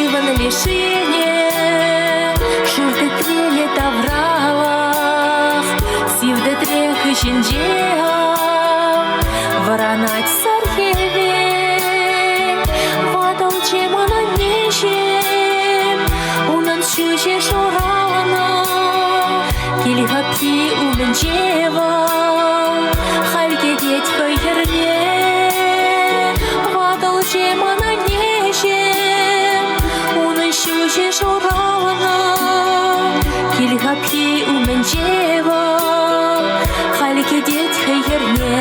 Иван лишение, шурты трели тавралах, сивды трех ищенжеа, воронать сархеве, ватал чемана нечем, унан щуче шуралана, килихапки уменчева, хальке деть хайерне, ватал чемана нечем, унан щуче шуралана, килихапки уменчева, хальке деть хайерне,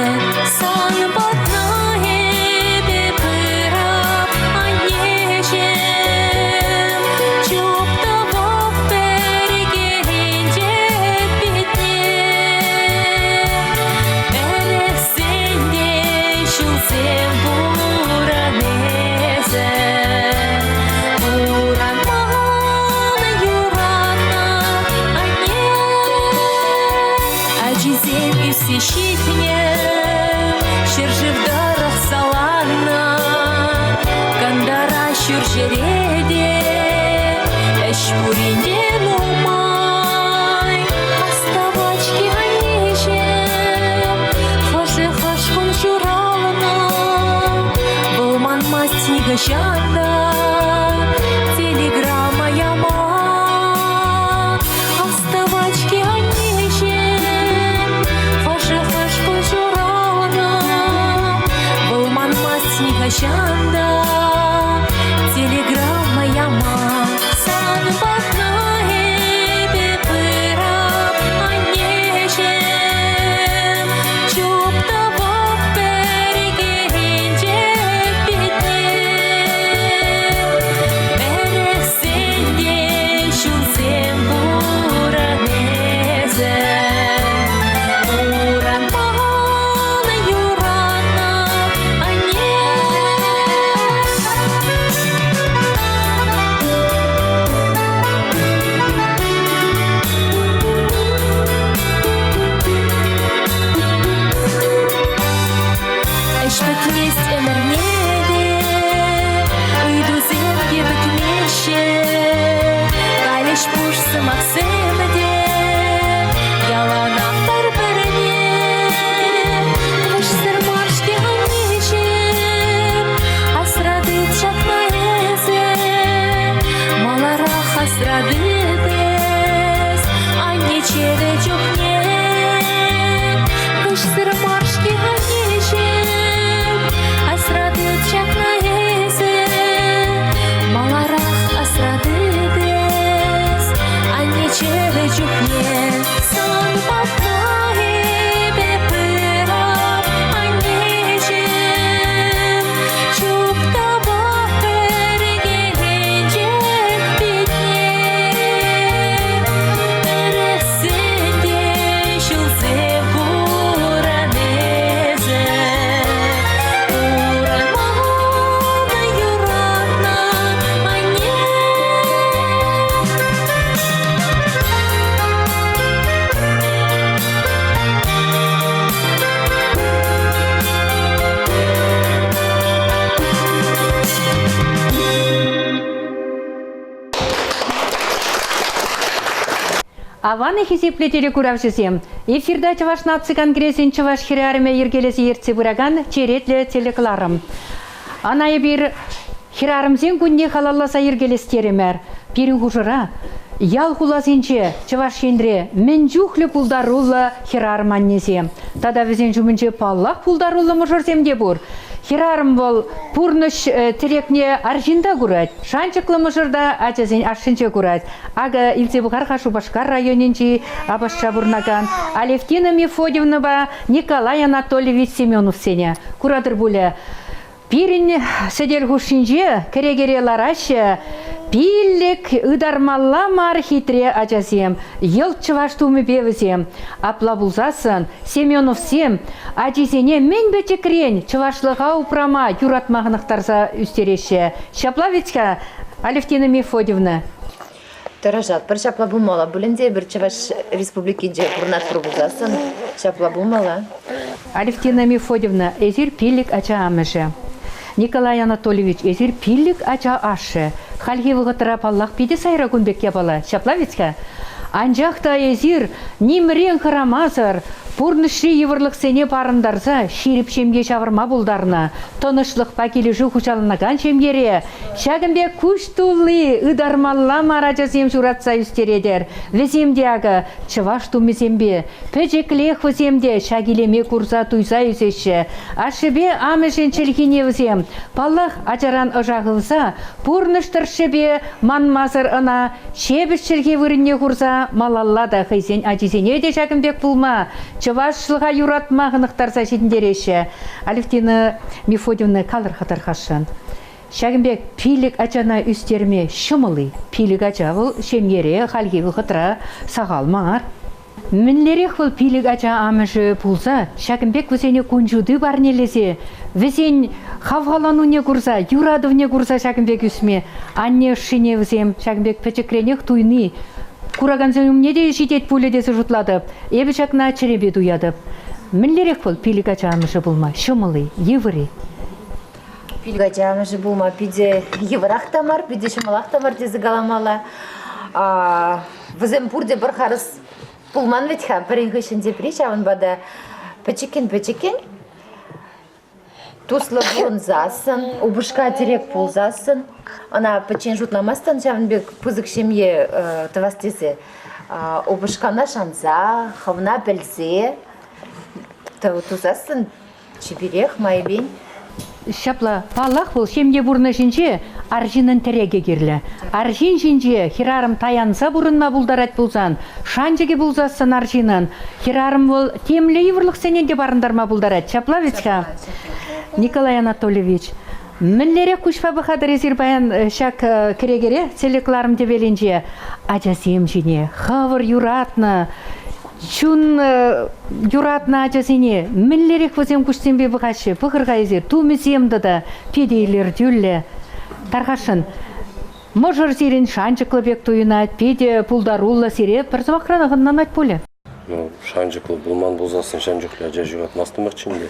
сан батнае бепыра анечем, чупта ваппергенде битне, эресенде шулсем буранезе, буранмана юратна ане, ажизем и все щихне, Шержевдарах саларна, кандара шуржереде, эшпуринде нумай, оставачки анежем, хоже хашкун шурална, булман мастига жанда, телеграмма яма, оставачки анежем, хоже хашкун шурална, Шанда, телеграмма яма, сан батнае бепыра анечем, чупта ваппергенде битне, эресенде шулсем буранезе, буранмана юратна ане. Эшпекнесть эмернеде, уйду земге бекнеше, калеш пушсы максемде, ялана бір-біріне, кышсыр маршке анечем, асрады чакна езе, маларах асрады без, анечеде чухне, кышсыр маршке анечем, асрады чакна езе, маларах асрады без, анечеде чухне, сан батнае бепыра анечем, чупта ваппергенде битне, эресенде шулсем буранезе, буранмана юратна ане. Аваны хисеплетелі күрәвшізем. Эфирда Чаваш наци конгрессин Чаваш хирарыме ергелесі ертсе бұраган черетлі телекларым. Анайы бір хирарымзен күнне халалласа ергелестерімер. Пирін хұжыра, ял хуласынче Чаваш шендре мен жүхлі пулдарулы хирарым аннезем. Тада візен жүмінче паллах пулдарулы мұжырземде бұр. Хирарым бол пурныш терекне аржинда курать, шанчыклы мұжырда ачазен аршынче курать. Ага илсе бұқарға Шубашкар районинчи абашча бурнаган. Алевтина Мефодьевна Николай Анатольевич Семенов сене. Куратыр бұлі. Пирин седер хушинже керегерелар ашы пиллик ыдармалла мар хитре ачасем, ел чываштумы бевізем, апла булзасын, Семенов сем, ачисене мен бечекрен, чывашлыға упрама юратмағынықтарса үстереше. Шаплавицка, Алевтина Мефодьевна. Таражат, бір шапла бумала, бүлінде бір Чаваш республики же бұрнат пробузасын, шапла бумала. Алевтина Мефодьевна, эзир пиллик ача амышы. Николай Анатольевич, эзир пиллик ача ашы. Хальги вғытыра паллах пиде сайра күнбекке бала. Шаплавицка. Анжақта езір, немірен қырамазыр, Пурнышри еврлық сене парындарса, шеріп шемге шавырма бұлдарына, тонышлық пакележу құшалынаған шемгере, шагымбе күш тулы, ыдармалла маражасем журатса үстередер, віземдегі чываш тумезембе, пөжеклех віземде шагилеме курса туйса үсеші, ашыбе амышын чілгіне візем, паллах ажаран ыжағылса, пурныштыршыбе манмазыр ына, шебіш чілге вырынне курса, малаллада хайсен ажизене де шагымбек бұлма, Чывашшылға юратма ғынықтарса жедіндереші. Алевтина Мефодьевна қалыр қатар қашын. Шагымбек пилік ачана үстерме шымылы. Пилік ача бұл шемгере қалге ғытыра сағал маңар. Мінлерек бұл пилік ача амышы пулса, Шагымбек візене күнжуды барнелесе, візен хавғалануне курса, юрадывне курса Шагымбек үсме, анне шыне візем, Шагымбек пәчекренек туйны, Кураганзен умнеде житет пуледесі жұтладып, ебі шакна черебе дуядып. Мінлерек бұл пилік ачамышы бұлма, шымылы, евірі. Пилік ачамышы бұлма, пиде евірақ тамар, пиде шымылақ тамар дезі галамала. Візем пұрде бір қарыс бұлман ветха, бірін ғышынде приш, авын бада пәчекен, туслы бұрын засын, ұбышқа терек пұл засын. Она печень жутламастан жавынбек пызык шемье тавастезе. Обышкана шанза, хавна пельзе, тузасын чеберех майбень. Шапла, палах бұл шемге бұрны жінже аржинын тереге керлі. Аржин жінже хирарым таянса бұрынна бұлдарат бұлзан, шанжеге бұлзасын аржинын. Хирарым бұл темлі еврлық сененде барындарма бұлдарат. Шапла вецка? Николай Анатольевич. Мінлерек күшпа бұқадар езірбаян шак керегере селекларым девеленже. Ажасем жіне, хавыр юратны, чун юратны ажасене. Мінлерек візем күштенбе бұқашы, бұқырға езір, тумеземді да педейлер дүлі. Тарғашын, мұжыр зерін шанчықлы бек туйына, педе пулдарулла сере, бірзімақраны ғыннан айт бөлі. Шанчықлы бұлман бұлзасын шанчықлы ажа жүратмасты мұрчынды.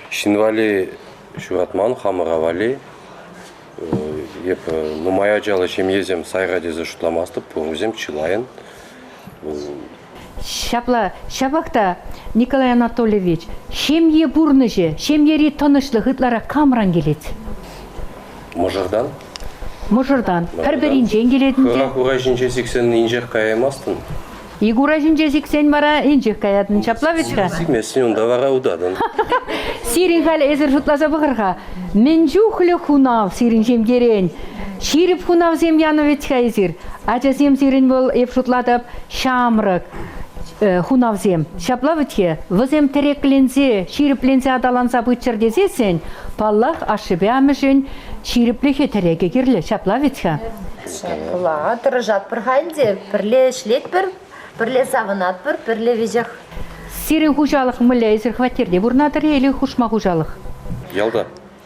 Шинвали Шуратман, хамыравали, нумая жалы шемезем сайға дезі шутламасты, пұрузем чилайын. Шапла, шабақта, Николай Анатольевич, шемье бұрныжы, шемьері тонышлы ғытлара камран келет? Мұжырдан? Мұжырдан. Пір-бірін жен келетінде? Құра жінже сексен инжек қайымастын. Игура жінже сексен бара инжек қаятын, Шаплавичка? Сикмесін онда вара удадын. Сирин хал эзер жұтласа бұғырға. Мен жүхлі хунав сирин жемгерен. Ширіп хунав зем яновечка езір. Ачасем сирин бол еп жұтладып шамрық хунав зем. Шаплавычке, візем тереклензе, ширіплензе адаланса бұтчыр дезесен, паллах ашыбе амышын ширіпліхе тереге керлі. Шаплавычка? Шапла, тұрыжат бір хайнде, бірле шлет бір, бірле савынат бір, бірле вежақ. Сирин хужалық мүлі езір хватерде бұрнадыр елі хушма хужалық? Ялда?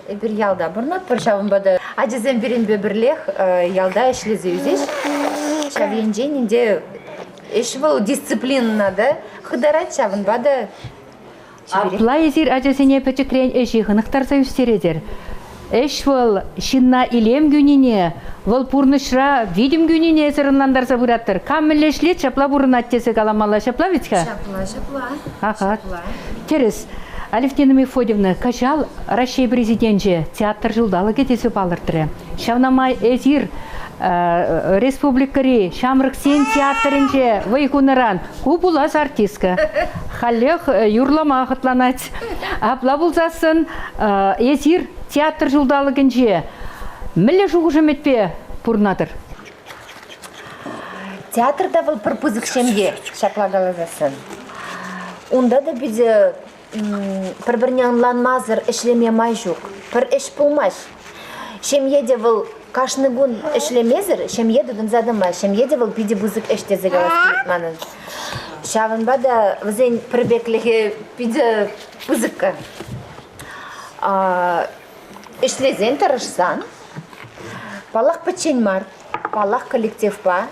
Bir yalda burnat bir şavın bada. Acizem birin bebirlek yalda işlezi yüzeş. Şavyenceğin inde eşvıl disiplинна da хыдарат şavın bada. Апла езір ажасыне пөчікрен әші ғынықтарса үстередер. Эшвыл шинна илем күніне, выл пурнышра видим күніне зырыннандарса бұраттыр. Каммілешлет шапла бұрын аттесі каламала шапла витка? Шапла. Ага. Терес. Алевтина Мефодьевна, кажал Россия президентже театр жылдалы кетесі балыртыры. Шавнамай әзір республикари Шамрық сен театрынже вайхуныран кубулас артистка. Халех юрлама ғытланат. Апла бұлзасын әзір театр жылдалы кенже. Мілі жұғыжым етпе пұрнадыр? Театрда был пырпызык шемге шаклагалазасын. Онда да биде бір-біріне аңланмазыр ішлеме май жоқ. Бір іш болмаш. Шемеде бұл қашны күн ішлемезір, шемеде дүн задыма. Шемеде бұл биде бұзық іштезі қаласпетманын. Шавынба да візен пірбекліге биде бұзыққа. Ішлезен тұрышсан. Палақ пачен мар, палақ коллектив ба.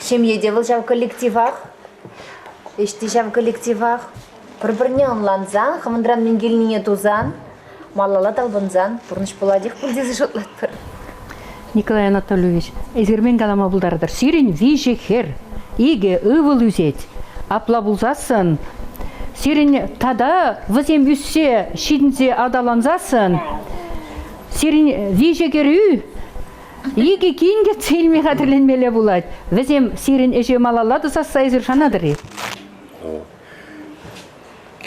Шемеде бұл жау коллективақ. Ішті жау коллективақ. Бір-біріне онланзан, қамындран менгеліне тузан, малала талбынзан, бұрныш боладық бұл дезі жотлат бір. Николай Анатольевич, эзермен галама булдардыр. Сирин виже хер, иге ывыл үзет. Апла булзасын. Сирин тада візем үссе шидінзе адаланзасын. Сирин виже керу, иге кейінге цельме қадірленмелі болады. Візем сирин эже малалады сасса эзер шанадыр.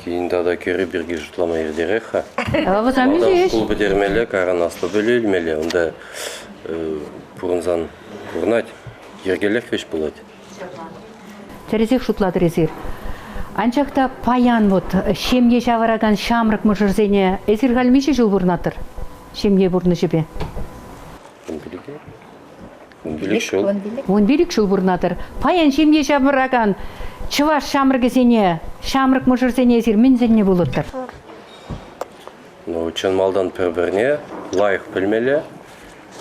Кейін дада көрі бірге жұтлама ердереха. Візем үзеш. Құл бідермелі, қаран аслы бөлелмелі. Онда бұрынзан бұрнат, ергелер феш болады. Терезек шутладыр эзер. Анчақта паян вот шемге жавараган шамрық мұжырзене эзер ғалмеші жыл бұрнатыр. Шемге бұрны жібе. Білік шыл. 11 жыл бұрнатыр. Паян шемге жавараган чываш шамрық зене, шамрық мұжырзене эзер мінзене болыттыр. Чын малдан бір-біріне лайық білмелі.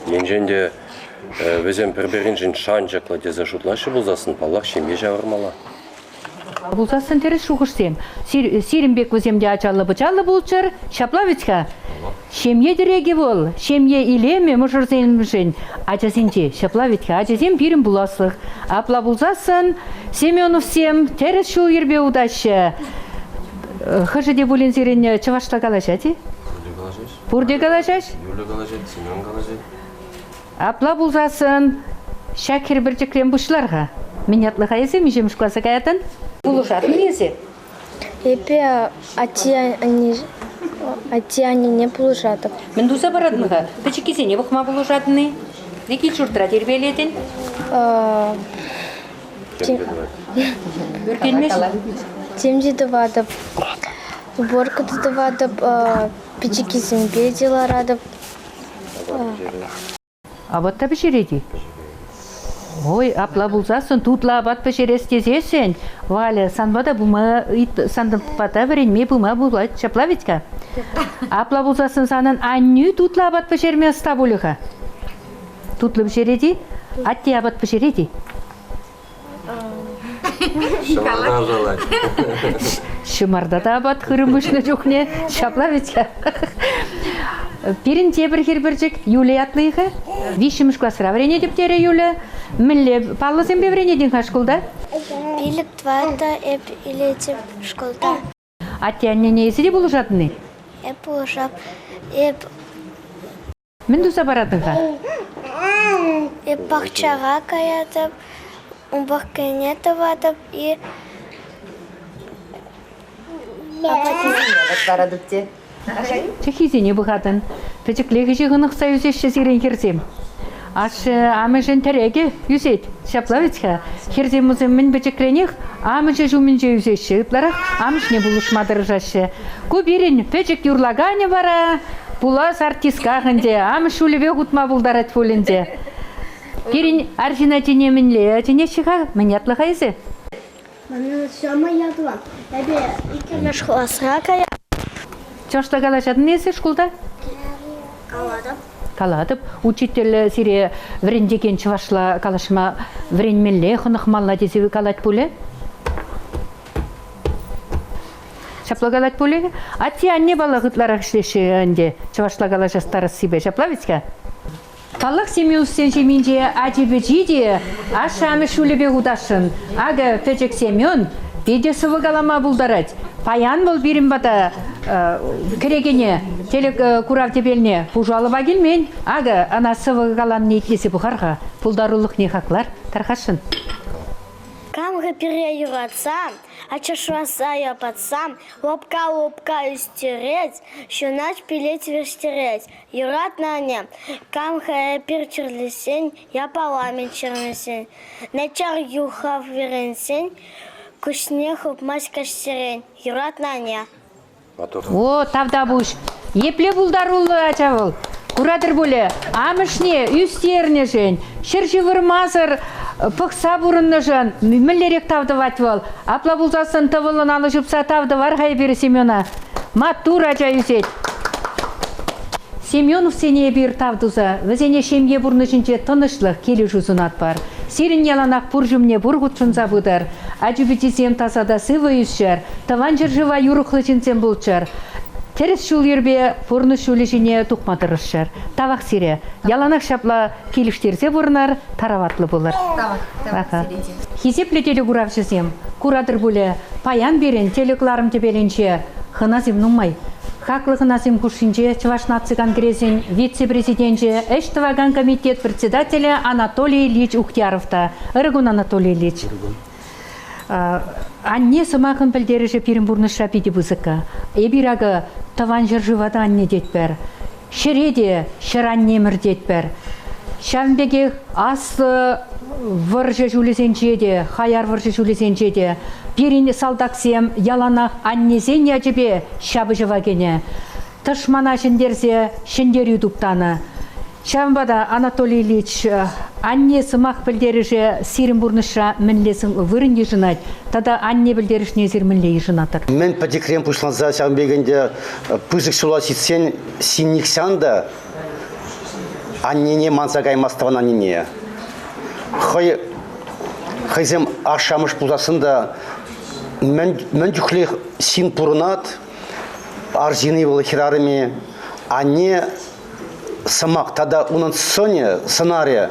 Енженде өзен бір-бірінжен шан жақла дезе жұтлашы болзасын, палақ шемге жавармала. Бұлзасын терес шуғышсем. Сирінбек өземде ачалы бұчалы бұлчыр, шаплавичка. Шемге диреге бол, шемге илеме мұжырзенмішін. Ачасынче, шаплавичка, ачасен бірін бұласық. Апла бұлзасын, Семенов сем терес шул ербе удашы. Хыжыде бұлін зерен чывашта қалашады? Бұрде қалашаш? Юля қалажет, Семен қалажет. Апла бұлзасын, шакер бір жекрен бұшыларға. Минятлыға есе, межеміш класы қаятын? Бұлышатын есе? Эпе атияне не получатып. Мен дуса барадмыға, пічі кезене бұқма бұлышатыны? Деки чуртыра тербелетін? Бүркелмеш? Темде давадып, уборкада давадып, пичекисин бедиларадып. Абатта пішереді? Ой, апла бұлзасын, тұтла абат пішерес тезесен. Валя, санбада бұма, сандыпата веренме бұма бұлайды, шаплавитка. Апла бұлзасын санын анны тұтла абат пішерме ұста бұлыға. Тұтлы пішереді? Атте абат пішереді? Шымардан жалай. Шымарда да абат қырымышны жоқне, шаплавитка. Пирин тебір хербірчік Юлия атлыйға. Вишіміш класыра врене дептері Юлия. Мілі паллысен бе врене ден қашқылда? Билік твата эп илетіп школда. Атте аннене есі де болу жатыны? Эп улышап, эп Мен дуса баратынға? бақчаға каятып, убақкене тавадып, и Барадыпте. Чехизене бұғатын. Пәчіклегі жығынықса үзешші зерен керзем. Ашы амыжын тәреге үзет. Шаплавицка. Керзем ұзым мен пәчікленех, амыжы жумын же үзешші. Үтларақ амышне бұлышмадыр жашы. Көберін пәчік юрлагане бара, бұлас артискағынде, амыш үлібе ғутма бұлдарат фөлінде. Керін аржина тенемінле, тене шыға, мен ятлыға езі. Мен сөма ядылам. Әбе икемеш классыға кая. Чашта қалашатын есі школда? Каладып. Каладып. Учитель сире врендеген чывашла калашма вренмелле хынықмалла десе калат пуле? Шапла калат пуле? Ати анне бала ғытларақ ішлеші әнде чывашла калашастары сибе. Шапла вецка? Таллах Семеновсен жеменде адебе жиде, ашамы шулебе удашын. Ага Печек Семен беде сывы қалама бұлдарад. Паян бол берім бата керегене, телек курав тебеліне пужалы багелмен. Ага ана сывы қалан нейтесі бұхарға. Пулдарулық не хақлар тарқашын. Камға пере юратсам, ачашуаса япатсам, лопка истереть, щунач пилеть верстереть. Юрат на нем, камға перчерлесень, я паламен чернесень. Начар юхав веренсень, кушнехуп маска стерень. Юрат на не. О, тавда буш. Епле булдарулы ачавыл. Куратыр бөлі, амышне, үстеріне жен, шыржы вырмазыр, пықса бұрынны жын, мүллерек тавды ватвал. Апла бұлзасын тывылын алы жұпса тавды var ғай бері Семена. Маттур ача үсет. Семенов сене бір тавдуза, візене шемге бұрны жінче тынышлық келі жүзінат бар. Сирин яланақ бұр жүмне бұр ғұтшынза бұдар. Ачу бітесем тасада сывы үсшар, таван жыржыва юрықлы жінсен бұлчар. Терес шул ербе пурны шулы жине тухматырышшар. Тавак сире. Яланак шапла келиштерсе бурнар тараватлы булар. Аха. Хизепле теле куравчысем. Куратыр буле паян берен телекларым тебеленче хыназим нумай. Хаклы хыназим кушинче Чуваш наци конгрессин вице-президентче Эштваган комитет председателя Анатолий Ильич Ухтяровта. Ырыгун Анатолий Ильич. Анне сымақын білдеріжі Перенбурны шапиді бұзыққа. Эбирағы таван жыржывады анне детбір. Шереде шыран немір детбір. Шамбеге ас выржы жүлізенчеде, хаяр выржы жүлізенчеде. Періне салдақсем яланақ аннезен яжыбе шабы жывагене. Тышмана шындерзе шындер юдуптаны. Шамбада Анатолий Ильич анне сымақ білдеріжі Сиренбурныша мінлесін вырын ежінат, тада анне білдерішіне зер мінле ежінатыр. Мен падекрем пушланса шамбегенде пызык суласитсен синниксанда аннене мансагай маставан аннене. Хайзем ашамыш пузасында мен жүклех син пурынат арзины был хирарами анне самак, тогда он сценария,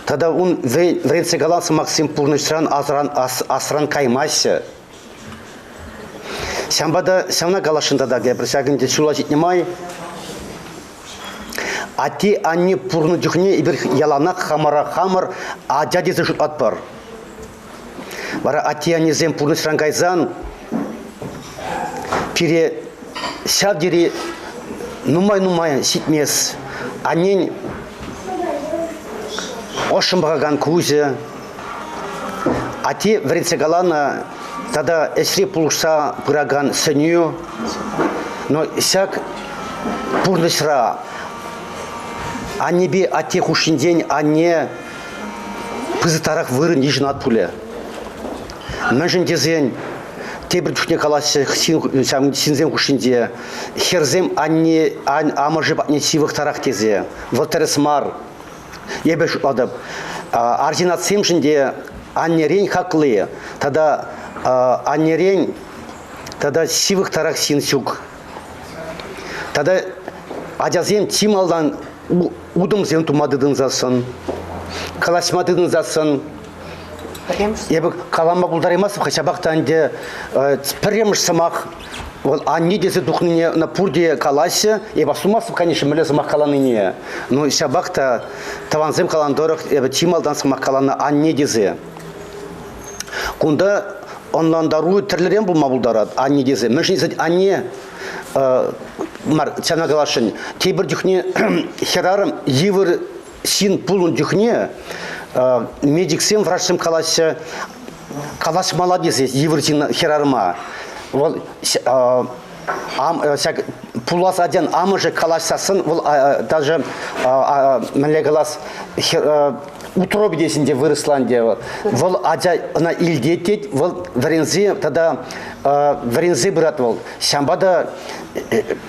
тогда он вренце галанса Максим Пурнышран асран каймайся. Сямбада сямна галашын тогда гебр, сягынде чулажит немай. А те они пурны дюхне ибер яланак хамар, а дяди зашут отпар. Вара а те они зем Пурнышран кайзан, пере сядери Нумай ситмес, анень ошымбаган кузе, а те вренце галана тогда эсре пулуша пыраган сыню, но сяк пурнышра, а небе а те хушин день, а не пызытарах вырын ежин от пуле. Мәжін дезен Тебір түшіне қаласы синзем күшінде, херзем амыжып не сивық тарақ тезе, вылтырыс мар, ебе жұтладып. Арзинатсем жінде аннерен хақлы, тада аннерен, тада сивық тарақ син сүк. Тада адязем тималдан удымзем тумадыдың засын, қаласмадыдың засын, ебі қалама бұлдаремасып, қашабақтанде піреміш самақ, анне десе дұқныне на пурде қаласы, ебі сумасып, конечно, мүлі самақ қаланыне. Но шабақта таванзем қаландорық, ебі тималдан самақ қаланы анне десе. Күнда онландару тірлерен бұлма бұлдарад, анне десе. Мүшін езет анне, чана қалашын, кейбір дұқне херарым, евір син пулын дұқне, медиксем врачсем калаш молодец евертин херарма. Вот пулас один амыжы калашсасын, даже мелегалас утробе десінде выросланде. Вол аджа на илдетет, вол врензе тогда врензе брат вол. Шамбада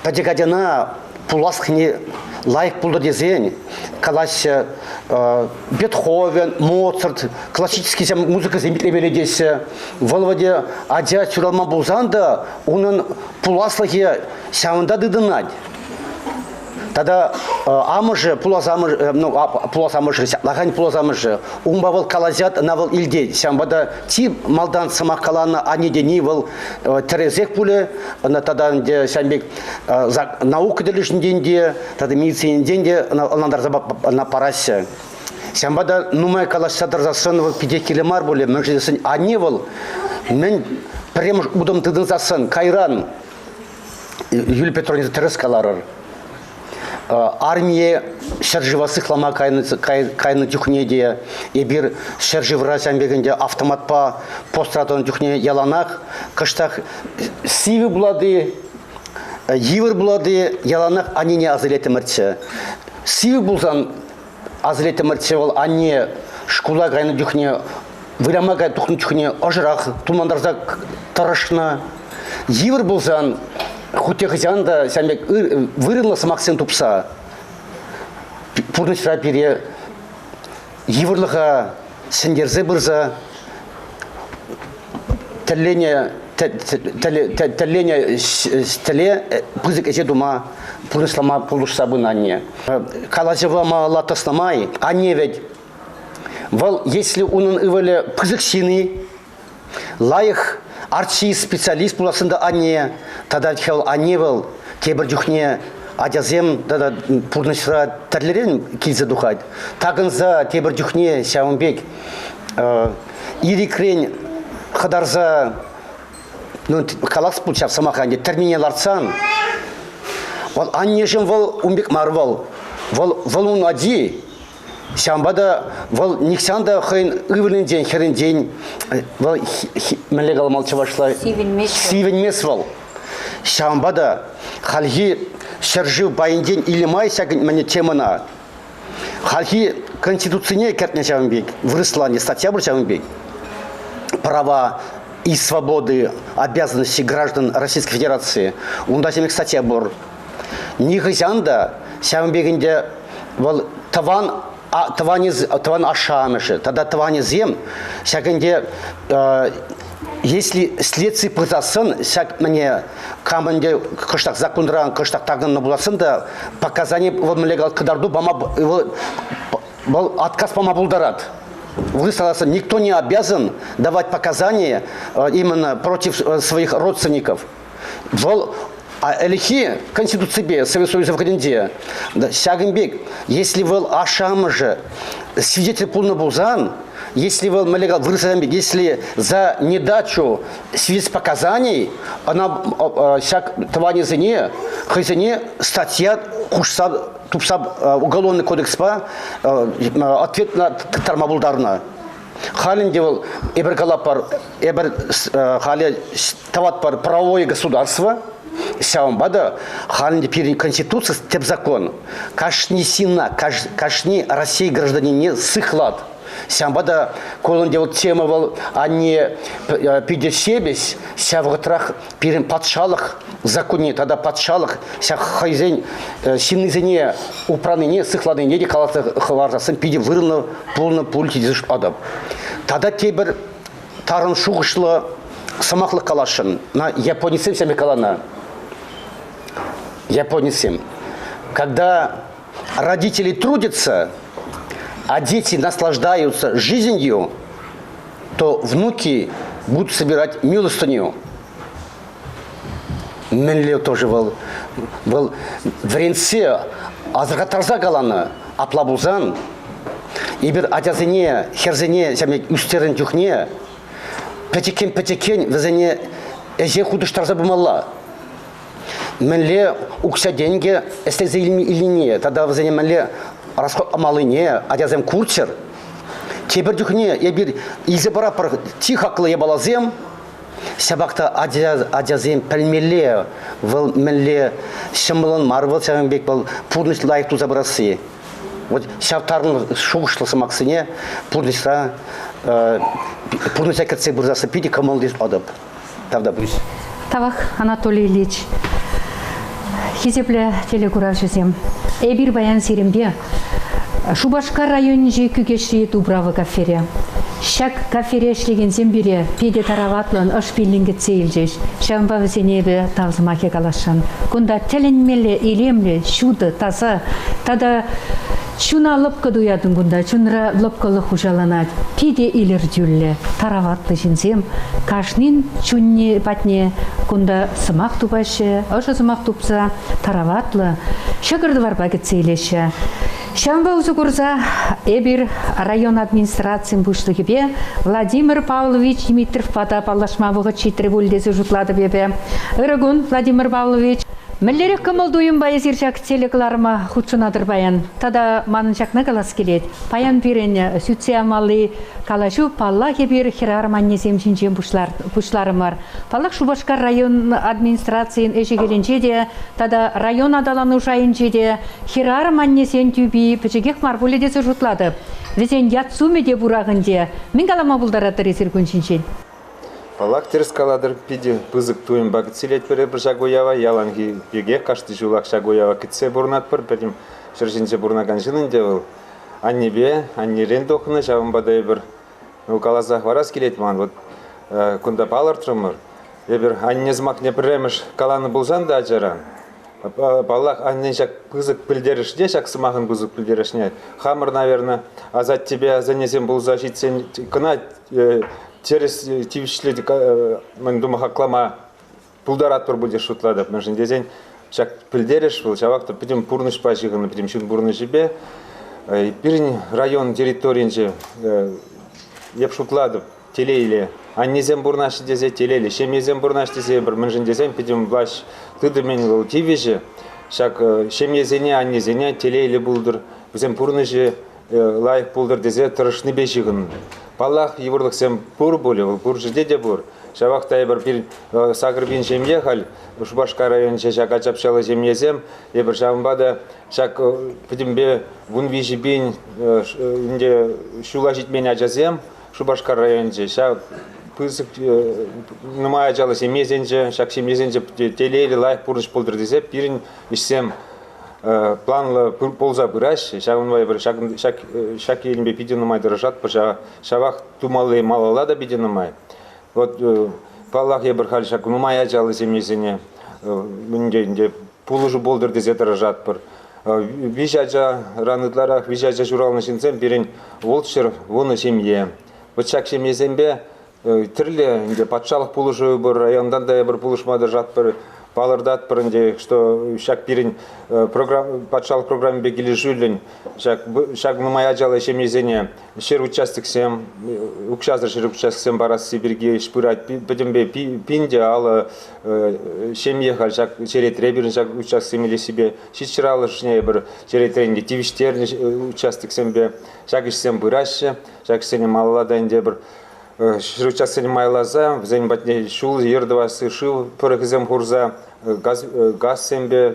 падегадена пулас не лайк пулда дезень, калаш Бетховен, Моцарт, классический музыка землевели здесь. В Володе адя чуралма бузанда, он пуласлахи сяунда дыдынать. Тогда амыжы, пулас амыжы, лахань пулас амыжы, умбавал калазят навал илде. Сямбада ти малдан самакалана ани дени вал терезек пуле, тогда где сямбек наука делишн деньде, тогда медицин деньде, на парасе. Сямбада нумай калашсадар засын вал 5 киломар боле, мөждесін ани вал, мен прем удам тыдын засын, Кайран, Юлия Петровна терез каларыр. Армия шаржывасы хлама кайны тюхнеде, ебір шаржывра сәмбегенде автоматпа постратон тюхне яланақ, кыштақ сиві булады, евір булады, яланақ анене азылеті мәртсе. Сиві булсан азылеті мәртсе ол ане шкула кайны тюхне, вырама кай тухны тюхне ожырақ, тумандарза тарышна. Евір булсан Хутехзянда сәмбек вырынла самаксен тупса. Пурнышра пере евырлыға сендерзе бірза тәллене теление теле пызык эже дума пурыслама пулушса бынанне. Калажевама латасламай, а не ведь вол, если он ивеле пызык сины, лайх артист, специалист буласында анне, тогда хел аневел, тебір жүхне адязем, тогда пурнышра терлерен килзе духать. Тагынза тебір жүхне сяумбек, ирикрен хадарза, ну, калакс пульчав самаханде, терминеларцан, вол аннежем вол умбек марвал, вол он ади, Сямбада вол никсанда хайн ывелен день, херен день, вол мелегал молчавашла. Сивенмес вол. Сямбада хальги шержив байын день или май сягын мне темана. Хальги конституционный кертне Сямбек, в Руслане статья был Сямбек. Права и свободы, обязанности граждан Российской Федерации. Ундасим статья был. Нихизанда Сямбегинде вол таван ашамышы, тогда таван зем, всякенде, если следствие пытасын, всяк мне каменде кыштак закондран, кыштак тагын буласын да показания вот млегал кадарду был отказ пома булдарат. Выставился, никто не обязан давать показания именно против своих родственников. А элихи конституции Советского Союза в Каденде, Сягенбек, если вы ашам же свидетель полнобузан, если вы малегал если за недачу свидетельств показаний, она всяк твани зене, хайзене статья кушса тупсаб уголовный кодекс ответ на тармабулдарна. Халин делал эбергалапар хали таватпар правовое государство. Сяумбада халинде пирин конституция теп закон. Кашни сина, кашни России гражданине сыхлад. Сяумбада колонде вот тема вол, а не пиде себесь, ся в готрах пирин подшалах законе, тогда подшалах ся хайзень синызене упраныне сыхладыне де каласы хварзасын пиде вырны полно пульти дезыш адам. Тогда тебір тарын шуғышлы самақлы калашын на японисем сяме калана. Японисем. Когда родители трудятся, а дети наслаждаются жизнью, то внуки будут собирать милостыню. Менле тоже был вренце, азрагатарза галана, аплабузан, и бир адязыне, херзене, сямек үстерен тюхне, петекен, везене, эзе худыштарза бумалла. Менле укся деньги, эстезе или не, тогда везене менле расход амалыне, адязем курчер. Тебір дюхне, ебір изе барапар тихаклы ебалазем, сябакта адязем пәлмеле, выл менле шымылын марвыл сәвенбек был пурныш лайықту забырасы. Вот сявтарын шуғышлысы максыне пурнышра, пурныш әкетсе бұрзасы пиде камылдыз адап. Тавда бұйыз. Тавах Анатолий Ильич. Хизепле телекуражызем. Эбир баян серемде. Шубашкар районын жекі кеші Дубрава кафере. Шак кафере эшлеген зембере педе тараватлын ыш пилинге цейлжеш. Шамба візенебе тавзымаке калашын. Кунда теленмеле, илемле, шуды, таза. Тада шуна лыпка дуядын кунда, шунра лыпкалы хужаланат. Педе илер дюлле, тараватлы жинзем. Кашнин чунне патне кунда сымак тупашы, ышы сымак тупса тараватлы. Шагырды варба кетсейлеші. Шамба узукурза эбир район администрациян бушлыгыбе Владимир Павлович Дмитров пада паллашмавығы читрі бөлдесі жұтлады бебе. Ирыгун Владимир Павлович. Міллерек кымылдуым байыз ершак телекларыма худшынадыр баян. Тада маныншакна калас келет. Паян бірін сүтсиямалы калашу палла кебір хирарманнесем жинжен бушларымар. Паллах Шубашкар район администрациян эшегеленче де, тада район адалану жайынче де хирарманнесен тюби пічегек марбуледесі жұтлады. Везен ятсуме де бурағынде. Мен калама бұлдаратыр есір күншіншен. Палак терскаладыр пиди пызык туим багцилет пере бір жагоява, яланги беге кашты жулак жагоява китсе бурнат пыр, бәдім шыржинче бурнаган жылын девыл. Аннебе, аннерен дохыны жавын бадай бір. Калазах варас келет ман, вот кунда балар тұрмыр. Ебір аннезмак не піреміш каланы болжан да ажаран. Баллах аннен жак пызык пілдерішне, жак сымағын пызык пілдерішне. Хамыр, наверное, азат тебе занесем бұл защитсен, кына через тивишлі, мен думаю, хаклама пулдарат пор буде шутлады. Мен дезен жак пілдеріш, бұл жавақты пидем пурныш пажығыны, пидем шын пурны жібе. Пирин район территориинче еп шутлады, телейле. Аннезем бурнаш дезе телели, шемезем бурнаш дезе бір мен дезем пидем влаш тыды мен ол тивиже. Шак шемезене, аннезене телейле булдыр. Бізем пурны же лайық булдыр дезе тұрышны бешігін. Баллах еврлық сем пур боле, ол пур жеде де бур. Шавақтай бір пир сағырбин жемге хал, Шубашка районче шак ачапшалы жемезем, ебір шавымбада шак пидембе вун вижибин инде шула житмен ажазем, Шубашка районче шак пызык нумай ажалы семезенче, шак семезенче телейли лайық пурныш болдыр десе, пирин ишсем планлы полза бұраш, шағынбай бір шак елінбе пиден нумай дырышат, шавақ тумалы малала да пиден нумай. Вот паллах ебір хал шак нумай ажалы семезене, мінде пулыжы болдыр десе дырышат бір. Виж ажа ранытларах, виж ажа журалны шинсем, пирин волчыр вуны семье. Вот шак семезенбе түрлі патшалық пулыжы бір, райондан да бір пулышмады жат бір, палырдат бірінде, что шак пирин патшалық программы бекілі жүлін, шак нумай ажалы семезене, шер участок сем, укшазыр шер участок сем барас Сибирге шпырать, бідімбе пинде, алы семье хал, шак черетре бірін шак участок семелі себе, шичыралы шыне бір черетренде, тивиштерні участок сембе, шак ішсем бұрашы, шак ішсене малаладайынде бір, Шыручасыны майлаза, взен батне шул, ердова сышыл, пырықызем хурза, газ сембе,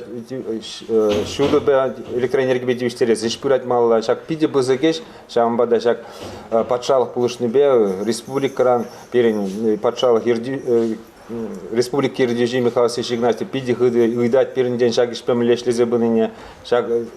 шудубе, электроэнергия бедевиштере, зешпырать мало, шак пиде бызыгеш, шамбада шак патшалық пулышныбе, республикаран, перен патшалық республика Ердежи Михаил Сыш Игнатий, пиде ыдать перенден шак ишпемлешлезе быныне,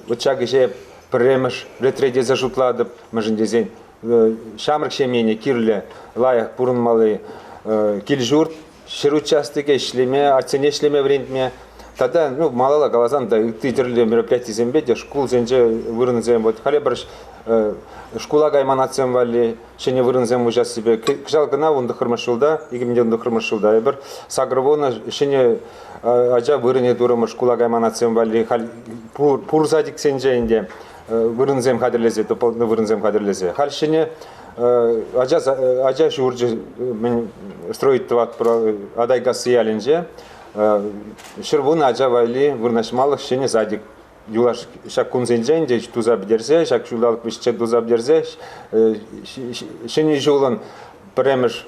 вот шак ише премеш, ретреде зажутладып, мажындезен. Шамрық шемене кирле лайық бұрын малы кел-жұрт, шыр участыке ішлеме, артсене ішлеме врентме. Тада малала галазан да үтті түрлі мероприятий зембеде, шкул зенже вырын зем. Вот хале бір шкула гайман атсем вали, шене вырын зем ұжас себе. Кжал гына онды қырмашылда, егімде онды қырмашылда. Бір сагрывоны шене ажа вырыне дұрымы шкула гайман атсем вали, пур задик сенже инде. Вырынзем қадірлезе, дополнительно вырынзем қадірлезе. Хальшыне ажа журжы строить тват адай гасы ялінже, шырвуны ажа вайли вырнашмалық шыне задик. Юлаш шак кунзенженде туза бідерзе, шак жулалық бішчек туза бідерзе, шыне жулын піреміш,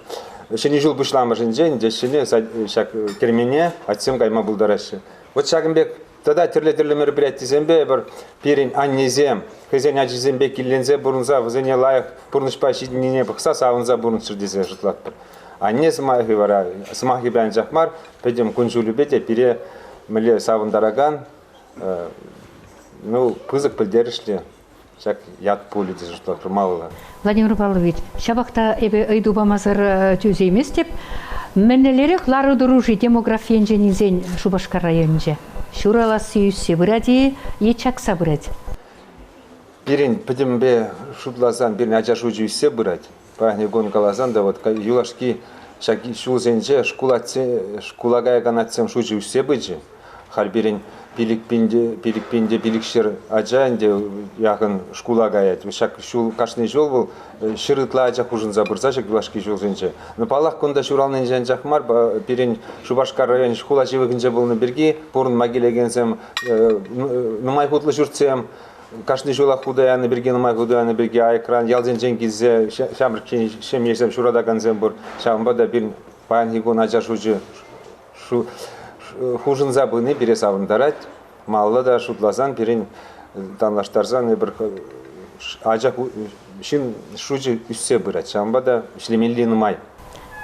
шыне жул бұшламышынженде, шыне шак кермене атсем қайма бұлдарашы. Вот шагымбек тогда түрлі мероприятий зембе бір перин аннезем, хызен ажы зембе келлензе бұрынза, вызене лайық бұрнышпа шидініне бұқса сауынза бұрын шырдезе жұтлат бір. Анне сымағы бара, сымағы бән жақмар, пәдем күнжулі бете пере мүлі сауындараган, пызық пілдерішлі, шак ят пулі де жұтлат бір малылар. Владимир Павлович, шабақта әбе айдубамазыр түзі емес деп, мәнелері қлары дұружи демографиен женізен Шубашкар районынже. Шурала сүйіссе бұради, ечакса бұрад. Бірін пөдімбе шутлазан, бірін ажа жүйіссе бұрад. Пағне гон қалазан да, вот юлашки шулзенже шкулагая канатсем жүйіссе бұджи. Хал бірін пиликпинде пиликшір ажаанде яғын шкулагая. Шак шул кашный жол был, шырытла ажа хужын забырза, шак юлашки жолзенже. Но палах конда шуралнын жан жақмар, бірін Шубашкар районы шкула живығынже болны бірге, бұрын магилегенсем, нумай хутлы жүртсем, кашный жола худаяны бірге, нумай худаяны бірге, айкран, ялзен жен кеззе, шамрық шем есем шурадаганзем бұр, шамбада бірін баян хигон ажа жужы, хужын забыны бире савындарать, малла да шутлазан бирин танлаштарзан бір ажа шин шужы үссе бырат, шамба да шлемелли нумай.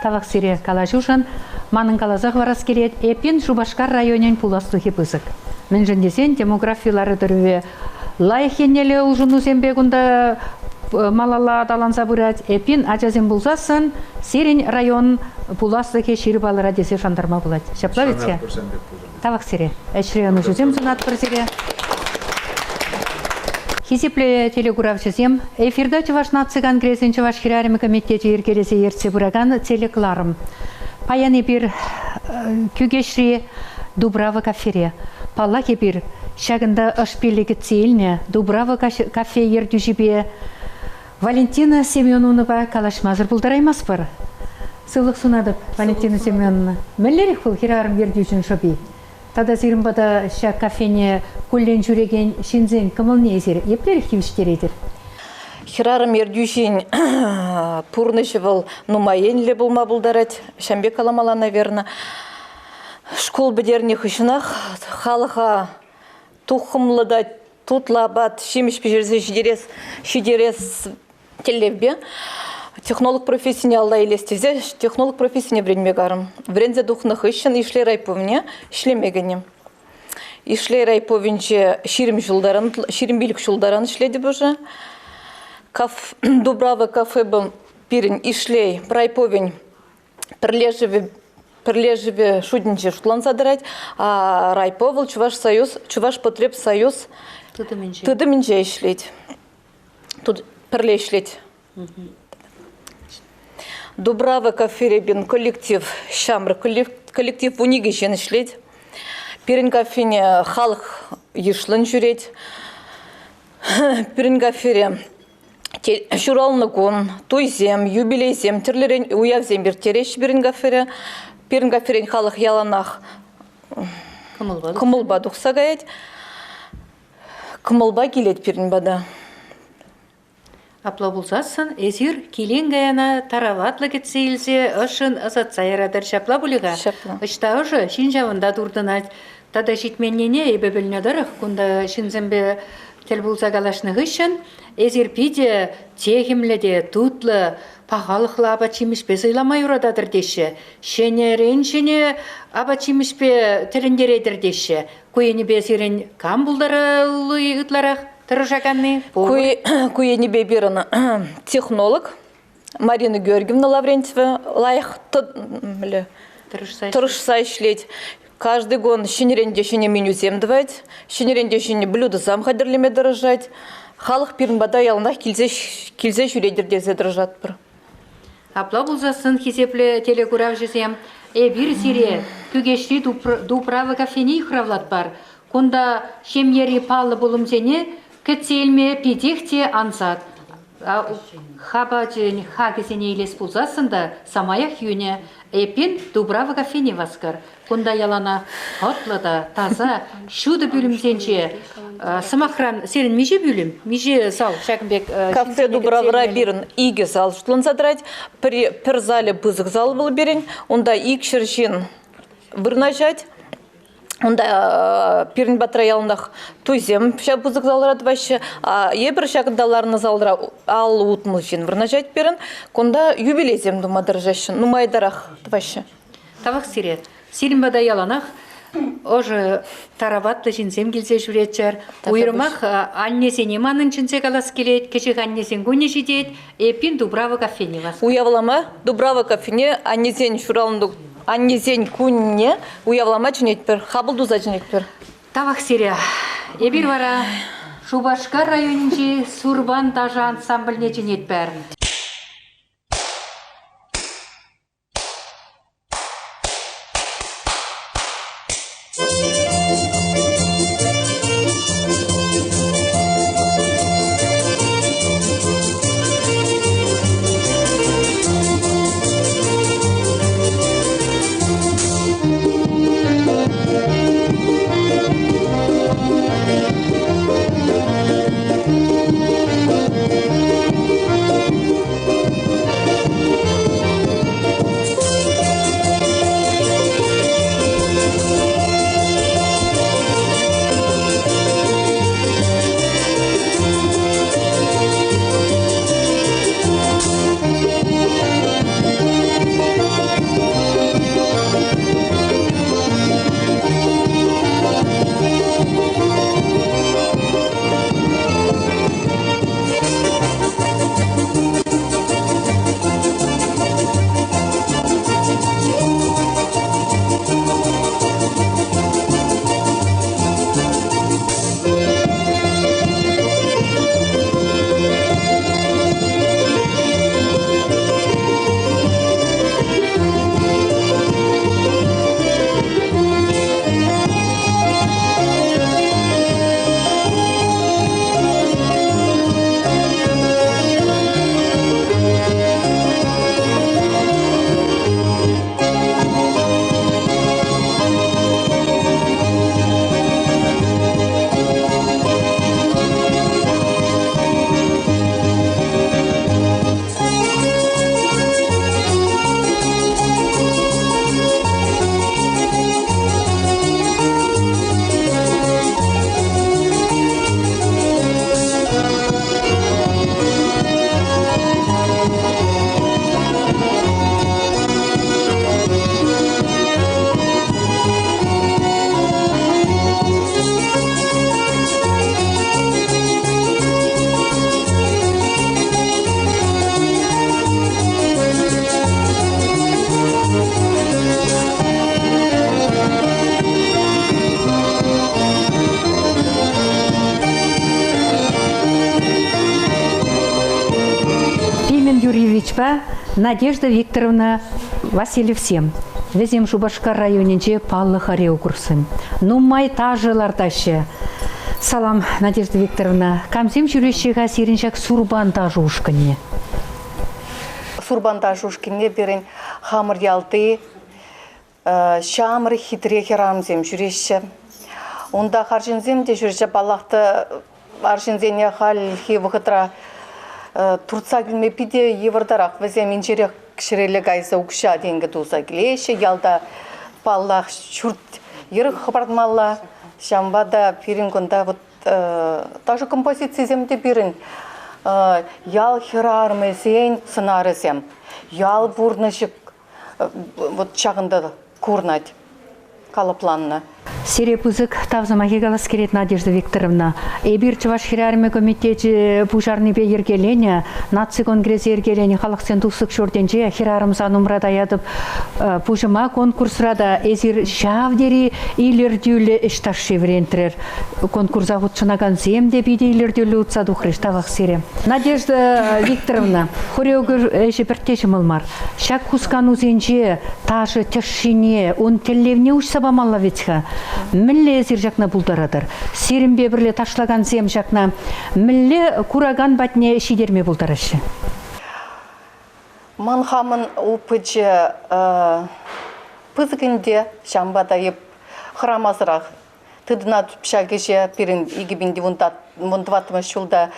Тавақ сире калажушан, манын калазақ варас керет, эпин Шубашкар районен пуластухи пызык. Мен жендесен демографиялары түрве лайық енелі ұлжыну зембегунда малалла таланса бурать, эпин ачазен булзасын, Сирень район пуласы кешир балыра десе жандарма булать. Шапла ветсе? Тавак сире. Эшреяны жүзем зунат бір сире. Хисипле телегуравчызем, эфирда Чувашна цыган Чуваш хирарим комитете еркелесе ерце бураган телекларым. Паяны бир күгешри Дубрава кафере. Паллаки бир шагында ашпилеги цельне Дубрава кафе ердюжибе Валентина Семеновна калашмазыр булдараймас бар. Сылық сунадып Валентина Семеновна. Мәллерих бұл хирарым ердюжін шоби. Тада зирымбада ша кафене куллен жүреген шинзен кымылне езер. Еплерих кивіштерейдір. Хирарым ердюжин пурнышевал нумаенле булма булдарать. Шамбе каламала, наверное. Школ бедерних ишнах халыха тухымлыда тутлабат шимиш пежерзе шидерес телевбе. Технолог профессияне алла елестезе, технолог профессияне вренмегарым. Врензе духнах ишен ишле райповне, ишлемегенем. Ишле райповинче ширим билік жулдаран ишледі бөжі. Дубрава кафе был пирин ишлей райповин прилежеве шудниче шутлан задырать, а райповыл Чуваш союз, Чуваш потреб союз тыдыминче ишлеть. Тут перле ишлеть. Дубрава каферебин коллектив Шамр, коллектив униги жен ишлеть. Пирин кафене халық ешлын жүреть. Пирин кафере шуралны гон, туйзем, юбилейзем, терлерен уявзем бір тереш пирин кафере. Пирин каферен халық яланах кымылба дұқса гаять. Кымылба келет пирин бада. Апла булсасын, эзир килен гаяна тараватлы кетсейлзе, ышын ысатса ярадыр шапла булиға. Ышта ұжы шинжавында дұрдынат. Тада житменнене ебебілнедіріх, күнда шинзембе тел булса галашны ғышын, эзир пиде техимледе тутлы пағалықлы абачимішпе сыйламай ұрададыр деші. Шене абачимішпе тіліндередір деші. Көйені бесерін кам бұлдары ұлы ұтларақ? Куе небе берін технолог Марина Георгиевна Лаврентьева лайық тұрышса ишлеть. Каждый год шинеренде шине меню земдывать, шинеренде шине блюдо зам хадерлеме дорожать. Халық пирін бада ялынақ келзе жүредердезе дорожат бір. Апла бұлзасын хесеплі телекурав жесем, бір сире күгешті дуправы кафені хравлат бар. Кунда шемьери палы болымзене кітселме педехте ансат. Хабачын хагесене елес бұлзасында самаях юне эпин дубравы кафені васкар. Кунда ялана хотлада, таза, шуды бөлімзенче сымақран серін меже бөлім, меже зал, Шакынбек. Кафе Дубравыра берін иге зал жұтлан задырать, пір зале бұзық зал был берін, онда ик шыршин вырнажать. Онда пирин батра ялындақ туйзем ша бұзық залырады башы, ебір шақындаларыны залыра ал ұтмыл жен вырнажать берін, конда юбилейзем думадыр жашын, нумайдарақ башы. Тавақ сирет. Сиринбада яланақ, ожы тараватты жинсем келсе жүретчер. Уйырмақ аннесене манын чынсе қалас келет, кешек аннесен көне жидет, эпин Дубрава кафене вас. Уявлама Дубрава кафене аннесен шуралындық. Аннезен күнне уявлама жүнетпір, хабылдуза жүнетпір. Тавақ сире. Ебір вара Шубашкар районынче Сурбан тажа ансамбльне жүнетпір. Ачпа Надежда Викторовна Васильевсем. Везем Шубашкар районенче паллы хареу курсын. Ну май тажылардаща. Салам, Надежда Викторовна. Камсем жүрещеға сиреншак сурбан тажушканне. Сурбан тажушканне берен хамыр ялты, шамыр хитре херамзем жүрещі. Онда харжинзем де жүрещі балақты аржинзене халхи вғытра турца гülme пиде евардарақ везем инжерек кішірелі гайза ұқша денгі туса келеші. Ялда баллах шүрт ерік хабардмалла. Шамбада пирингонда вот даже композиции земде пирин ял хирармезен сценаризем ял бурнышык вот чагында курнать калапланна. Серепузык тавзамаге галас керет Надежда Викторовна. Эбир Чуваш хирарме комитете пужарный бе ергелене, наци конгресс ергелене халықсен тусык шорденже хирарымса нумрада ядып пужыма конкурсрада эзир шавдери илердюле эшташ шеврентрер. Конкурса худшынаган земде биде илердюле утса духрыш тавақ сере. Надежда Викторовна, хореогр эші біртешім ылмар. Шак хускану зенже тажы тешшине, он теллевне уж сабамалла ветха. Милле зир жақна бұлдарадыр. Серімбе бірле ташлаган зем жақна милле кураган батне шидерме бұлдарашы. Манхамын упыджы пызгінде шамбада еп храмазырақ. Тыдына түпша кеше пирин игибинди вунтватымы шулда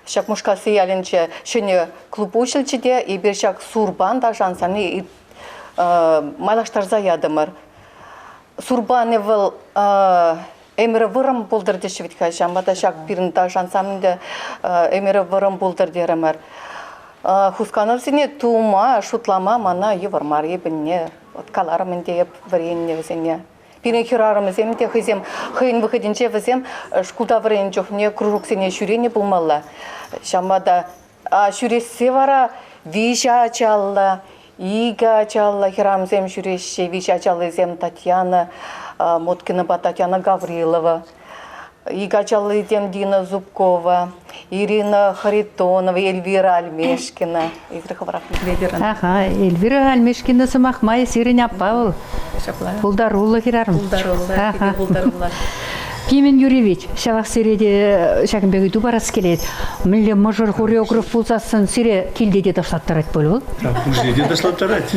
шак мушкасы ялінче шыне клуб училчеде и бір шак сурбан да жансаны майлаштар заядымыр. Сурбан евыл эмері вырым болдыр деші бітка. Шамбада шак пирин да жансамынды эмері вырым болдыр дерімір. Хусканов сене тума, шутлама, мана евармар ебінне. Каларымын деп варенне візене. Пирин хирарымыз емде хызем, хыйын выходинче візем, шкулда варен жоқне кружок сене шүрене болмалла. Шамбада шүресе вара вижа ачалла, ига ачалла, хирамзем шүреше, вижа ачалла зем Татьяна Моткина, Татьяна Гаврилова. Игачалы дем Дина Зубкова, Ирина Харитонова, Эльвира Альмешкина. Ага, Эльвира Альмешкина самахмай сирен аппавыл. Пулдарулы хирарым. Пулдарулы. Пимен Юрьевич, шавақ сиреде шагынбегі дубарас келеді. Мілі мұжыр хореограф болсасын сире келдеде ташлаттарат болу? Пуржеде ташлаттарат.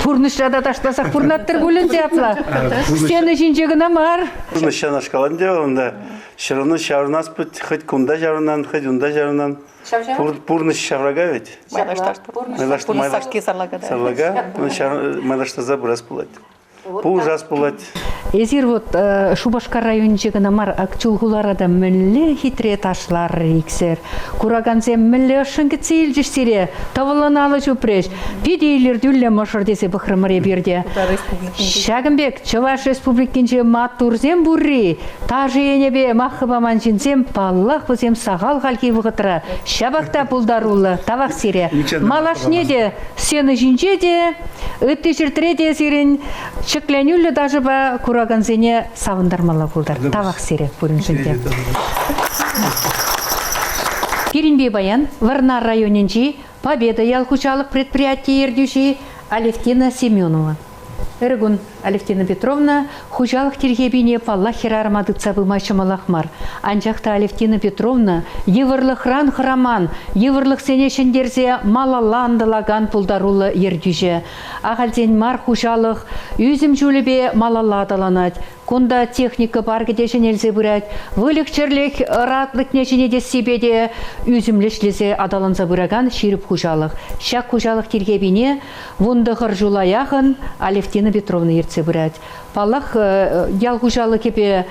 Пурнышрада ташласақ пурнаттыр бөлін тяпла. Стені жинжегіна мар. Пурнышчан ашкаланде, онда шырыны шавырнас бұд, хоть кунда жарынан, хоть унда жарынан. Пурныш шаврага ведь? Пурнышашки сарлага. Сарлага, майлаштаза бұрас болады. Бұл жас болады. Эзир вот Шубашкар райончегі намар акчулгуларада мүлі хитре ташлар рейксер. Кураганзе мүлі ұшын кетсейл жішсере, тавылын алы жүпреш. Педейлер дүлі мұшыр десе бұқырмыре берде. Шагынбек, Чуваш республикінше матурзем бұрри, тажы енебе мақыбаман жінзем паллақ бұзем сағал қалки бұғытыра. Шабақта бұлдарулы, тавақ сере. Малаш неде, сені жінже де, үтті жүртіре де серен, шықленюлі даже ба кураганзене савындармалы бұлдар. Тавақ сере көріншінде. Керінбе баян, Варнар районенчи Победа ялхучалық предприятие ердюші Алевтина Семенова. Эргун Алевтина Петровна хужалық тергебине палла хирармадыца бұлмайшымалақмар. Анжақта Алевтина Петровна евырлық ран храман, евырлық сенешіндерзе малаландылаган пулдарулы ердюже. Ағалден мар хужалық үзім жүлібе малаладаланад. Кунда техника баргедешін елзе бұрад, вылық черлік ратлық нешінеде себеде үзімлешлізе адаланза бұраган шеріп хужалық. Шак хужалық тергебине вундығыр жулаяғын Алевтина Петровна ерце бұрад. Палақ ял хужалық епе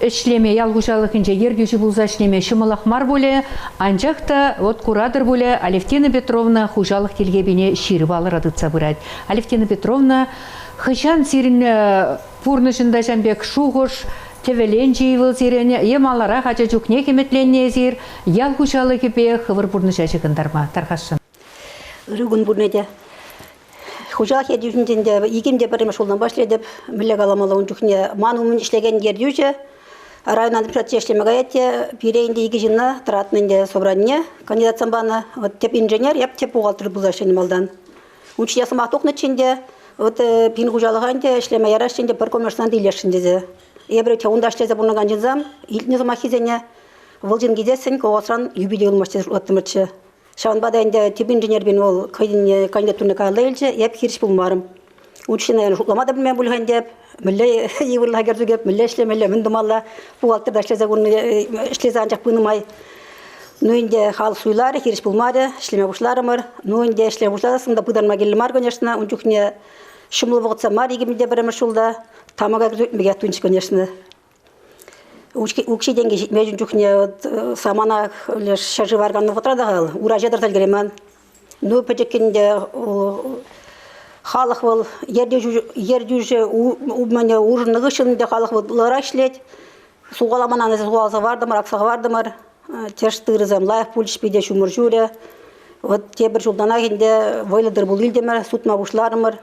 ішлеме, ял хужалық інже ергюші бұлза ішлеме шымылақ мар бөле, анжақта от курадыр бөле Алевтина Петровна хужалық тергебине шеріп алыр адытса бұрад. Алевтина Петровна хышан сирін пурнышында жәнбек шуғыш, тевелен жейвіл зирене, емалара қача жүкне кеметленне зир, ял хушалы кепе хывыр пурныша жығындарма, тарқашын. Үрігін бұрнеде. Хужалық едюжінденде, егемде бірімі шолдан башлы едіп, мүлі қаламалауын жүкне манумын ішлеген ердюжі, Район администрация эшлемегаете, пирейнде иги жинна, тратнынде собрание, кандидат самбаны, вот теп инженер, яп теп бухгалтер бузашын малдан. Учия самак токны чинде, вот пин хужалыганде, эшлеме ярашчинде, бір коммерсанды илешшинде. Ебрете ундаштезе бунаган жинзам, илтне замахизене, волжин гидесен, коосран юбилей улмаште оттымырчы. Шанбада инде теп инженер бен ол кандидатурны кайлайлчы, яп хириш булмарым. Учина шутламада билмем булган милле еврлар герзугеп, милле эшлемеле, мен думалла бухгалтер дашлезе гун эшлезе анчак бунымай. Ну инде хал суйлары хириш булмады, эшлеме бушларымыр. Ну инде эшлеме бушларысында пыдарма келмар, конечно, унчукне шумлы вогытса мар игимде биремир шулда, тамага герзугмеге тунч, конечно. Укши деньги жетмей унчукне самана шажы варганны ватрада хал, уражедыр талгереман. Ну печекинде халық бол ердюже мене ужынығы шынында халық бол лыра ішлет. Суғаламананы суғалса вардымыр, ақсаға вардымыр. Тештырызым лайық пульш биде шумыр жүре. Вот те бір жылдан ағында войлыдыр бұл илдемір, сутма бұшларымыр.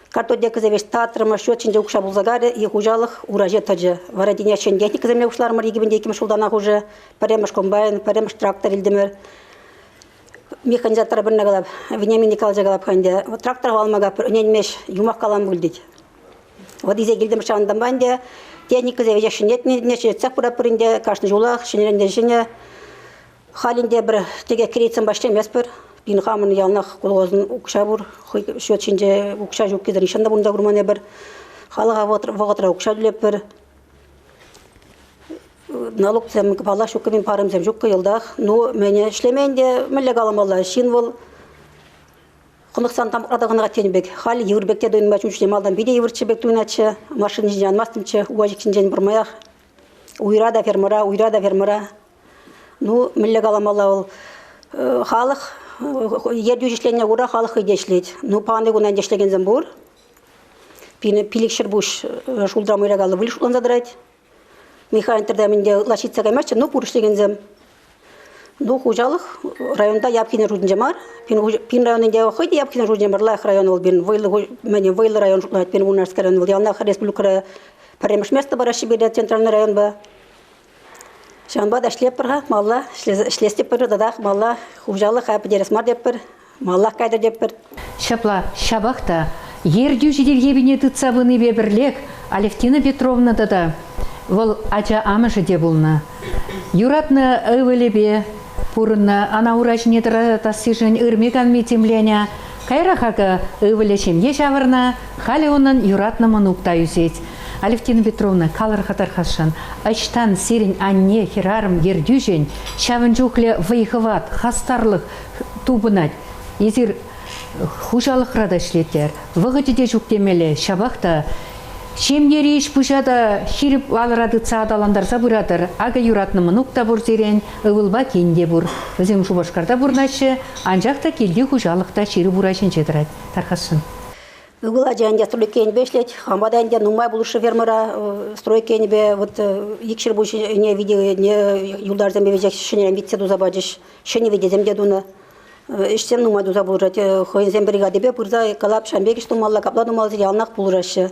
Картодекі зәвеш татырымыр, шөтшінде ұқша бұлзағары, и хужалық уражет таджы. Варадине шен техника земле ұшларымыр, егібінде екімі жылдан ағужы. Пәреміш комбайн, пәреміш трактор илдемір. Механизатор біріне қалап, Вениамин Николаевич қалап қайында. Трактор қалмаға үненмеш юмақ қалам бүлдейді. Вот изе келдім шағындан бәнде, техника зәвеже шынет, неше цех бұрап бірінде, қашны жолақ, шынерінде жіне. Халінде бір теге керейтсін башты емес бір. Бейін қамын ялнақ қолғозын ұқша бұр, шөтшінде ұқша жоқ кезір, ешанда бұнда құрмане бір. Халыға вағытыра ұқша дүлеп бір. Налог зем пала шукка мен парым зем жукка елдах. Ну мене шлеменде милле галамалла шин бол. Куныксан там радагынга тенбек. Хал еврбекте дойнма чучне малдан биде еврчебек туйначы, машин жан мастымчы, уажик чинжен бурмаях. Уйрада фермера. Ну милле галамалла ол халық ердю жишлене ура халық идешлет. Ну паны гунан дешлеген замбур. Пиликшер буш шулдрамыра галы вылш уланзадрать. Михаил Тердаминде лачица каймачы, ну пурышлеген зем. Ну хужалық районда япкине жудынжамар. Пин районында оқойды япкине жудынжамар. Лайх район ол бен вайлы район жутлайт, бен Унарск район ол. Ялнақ республикара паремеш место барашы берді центральный район ба. Шанба да шлеп бірға, малла шлестеп бір, дадақ малла хужалық әпідерес мар деп бір, малла қайдар деп бір. Шапла, шабақта, ердю жеделге біне тұтсабыны бебірлек, Алевтина Петровна да. Вол ача амышы де бұлны. Юратны өвілебе, пұрынны ана урачне тассижын үрмеган метемленя, кайрахака өвілешемге шавырна, халі онын юратны мұнукта юсет. Алевтина Петровна калыр қатархашын, ачтан серін анне херарым ердюжен, шавын жүхле вайхыват, хастарлық тубынат. Езір хужалық рада шлеттер, вғытеде жүктемелі шабақта, Шемнері еш пұшада ширіп алырады цаадаландарса бұрадыр. Ага юратны мұнукта бұр зерен, ұвылба кенде бұр. Өзім шубашқарда бұрнашы, анжақта келде хұжалықта ширі бұрашын жедірад. Тарқасын. Ұвыла жәнде стройкені бешлет, хамбада әнде нумай бұлышы фермера стройкені бе, вот екшір бұшы не видео, не юлдарзен бевежек шынерен витсе дуза бадыш, шыны видезем дедуны. Іштен нумай дуза бұлырат, хойынзен бригады бе, пұрза қалап шамбек ішту малла капла думалысы ялнақ бұлырашы.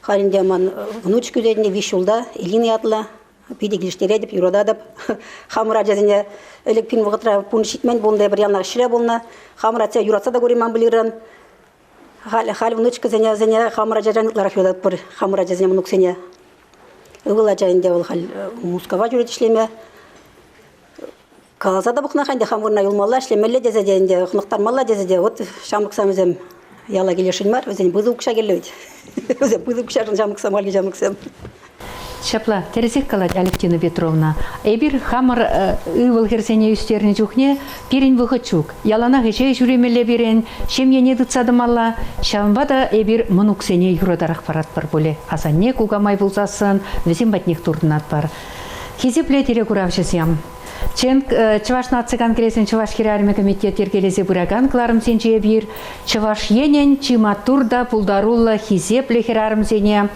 Халінде ман внучку дедіне вишулда, илин ятла, педиглиштер едіп, юрададып, хамыра жазыне әлік пин вғытра пұн шитмен болында бір ялнақ шыра болна, хамыра ця юратса да көреман білірін, хал внучка зәне хамыра жазанықлар фиодат бір хамыра жазыне мұнық сене. Үгіл ажайында ол хал мускава жүрет ішлеме, каласа да бұқна қанде хамырна юлмалла ішлемелі дезеденде, ұқнықтармалла дезеде, от шамықсамызем яла келешін бар, өзен бұзы ұқша келуді. Өзен бұзы ұқшарын жамықсам, алғы жамықсам. Шапла, терезек қалад Алевтина Петровна. Эбір хамыр ұйвыл керсене үстеріне жүхне перін бұғытшук. Ялана ғеше жүремелі берен, шемьене дұтсадымалла, шамба да эбір мұнуксене юрадарақ парат бар боле. Асанне кугамай бұлзасын, візен батнек турдынат бар. Хизепле тере күравшысям. Чен Чуваш нации конгрессен Чуваш хирарме комитет ергелезе бураган кларым сенче бир, Чуваш енен чиматурда пулдарулла хизепле хирарым сене.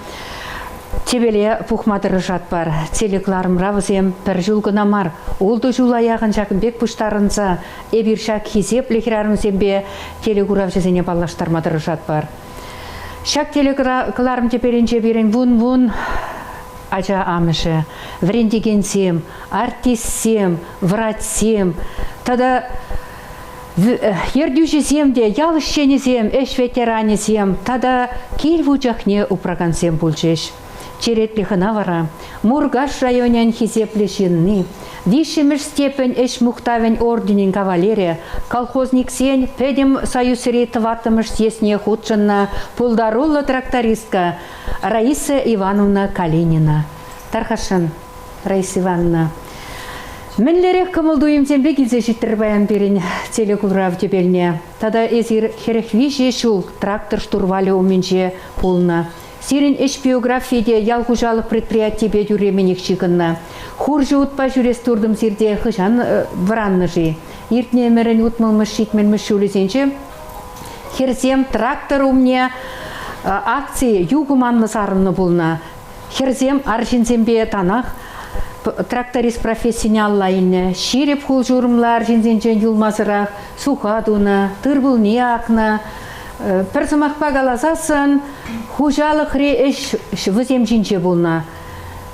Тебеле пухмадыры жат бар. Целекларым равызем пір жүлгіна мар. Олды жул аяғын жақын бек пұштарынса, эбір шак хизепле хирарым сенбе телегурав жезене баллаштармадыры жат бар. Шак телекларым теперенче берен вун-вун ача амышы, врендегенсем, артистсем, вратсем, тада ердюжесем де, ялышченесем, эш ветеранесем, тада кел вучахне упрагансем пульчеш. Черетлі вара, Мургаш районен хизеплешінні, вишіміш степен эш мухтавен орденин кавалерия, колхозник сен педем союзыре тываттымыш сесне худшынна пулдарулла трактористка Раиса Ивановна Калинина. Тархашын, Раиса Ивановна. Мінлерек кымылдуым зембе келзе життір баян берін телекурав дебеліне. Тада ezir херехвиже шул трактор штурвалі уменже пулна. Сирин эш биографияде ялгужалық предприятие юременек чигынна. Хуржы утпа жүрес турдым сирде хыжан вранны жи. Иртне мерен утмылмыш шитменмыш шулезенче. Херзем трактор умне акции югуманны сарынны булна. Херзем аржинзембе танах тракторист профессионаллайны. Ширеп хул журымла аржинзенчен юлмазырақ, сухадуна, тырбылне акна. Персамақпа галазасын, хужалық ре эш візем жинче болна.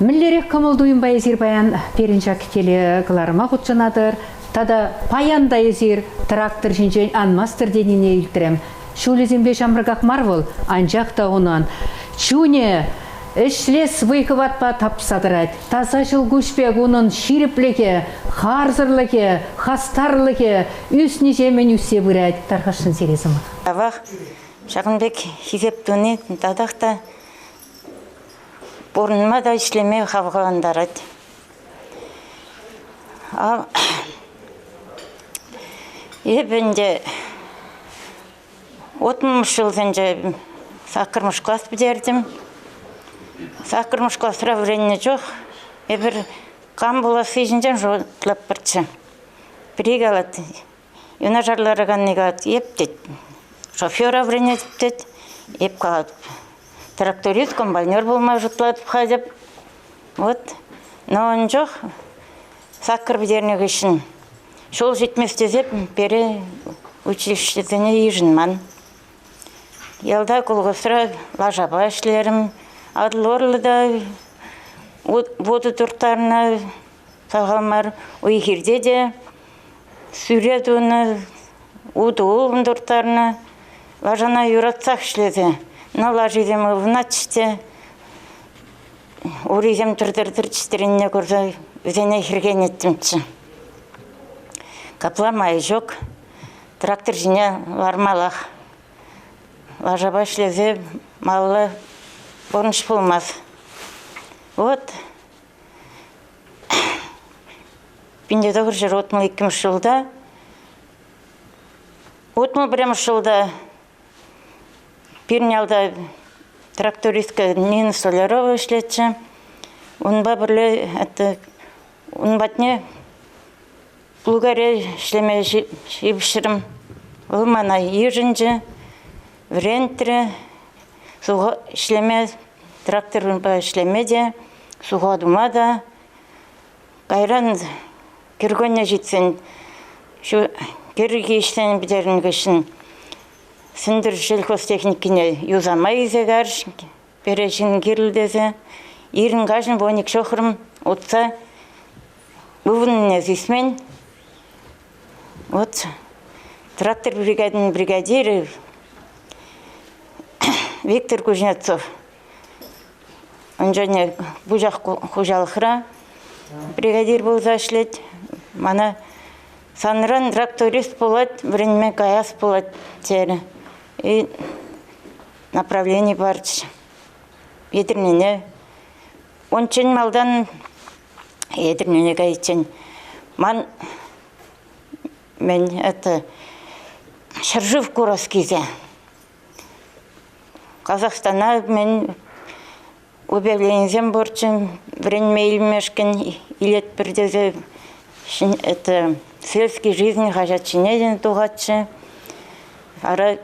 Міллерек кымылдуым байызир баян перінчак келе кыларыма құтшынадыр. Тада паянда езир трактор жинчен анмастыр деніне илтірем. Шулезембе шамрығақ марвыл, анжақ та онан. Чуне эшлес выйкыватпа тапсадырад. Таза жыл күшпек оның ширипліке, харзырлыке, хастарлыке, үсіне жемен үсе бұрад. Тарқашын серезім. Авах Шағынбек хизептуны тадақта борныма да ішлеме қавғандарад. Ебінде отмыш жылзенже сақырмыш класс бідердім. Сақырмыш классыра вренне жоқ. Ебір қам боласы жінжен жотлап бірчі. Бірек алады. Юна жарларыған негат ептет. Шофера врене тіптет. Еп қалады. Тракторист, комбайнер болмай жұтладып қадып. Вот. Но он жоқ. Сақыр бідернег үшін. Шол жетместе зеп, бері училищетіне ежін ман. Елда құлғысыра лажаба ішлерім. Адлорлыда воды тұрттарына сағалмар ойхерде де сүрет оны уды олын тұрттарына лажана юратсақ ішледі. На лажидем ұвнатште оризем тұрдырдыр чістеріне көрді өзене хірген еттімші. Капламай жоқ, трактор жіне вармалақ. Лажаба ішледі малы борныш болмаз. Вот. Пиндедоғыр жыр отмыл 2 жылда. Отмыл 1 жылда Пирнялда трактористка Нина Солярова ішлетші. Онба бірлі, онбатне Булгария ішлеме жебішірім. Ол мана ежінжі, врентрі, суға ішлеме, тракторын ба ішлеме де, суға дума да. Қайран кіргөнне жетсен, керге іштен бідерін кішін. Сіндір желхозтехникіне юзамай зегар, перешін керілдезе. Ерін қажын боник шоқырым отса, бұвынне зесмен. Вот, трактор бригадының бригадирі Виктор Кузнецов. Он және бұжақ қожалықыра бригадир болса ішлет. Мана саныран тракторист болады, бірінмен қаяс болады тері. И направление барчы. Едірнене. Ончен малдан едірнене қайчен. Мен Шыржыв Куровскийзе. Қазақстана мен объявлензем борчым, время илмешкен, илет бірдезе, сельский жизнь хажатчинеден туғатшы. Ара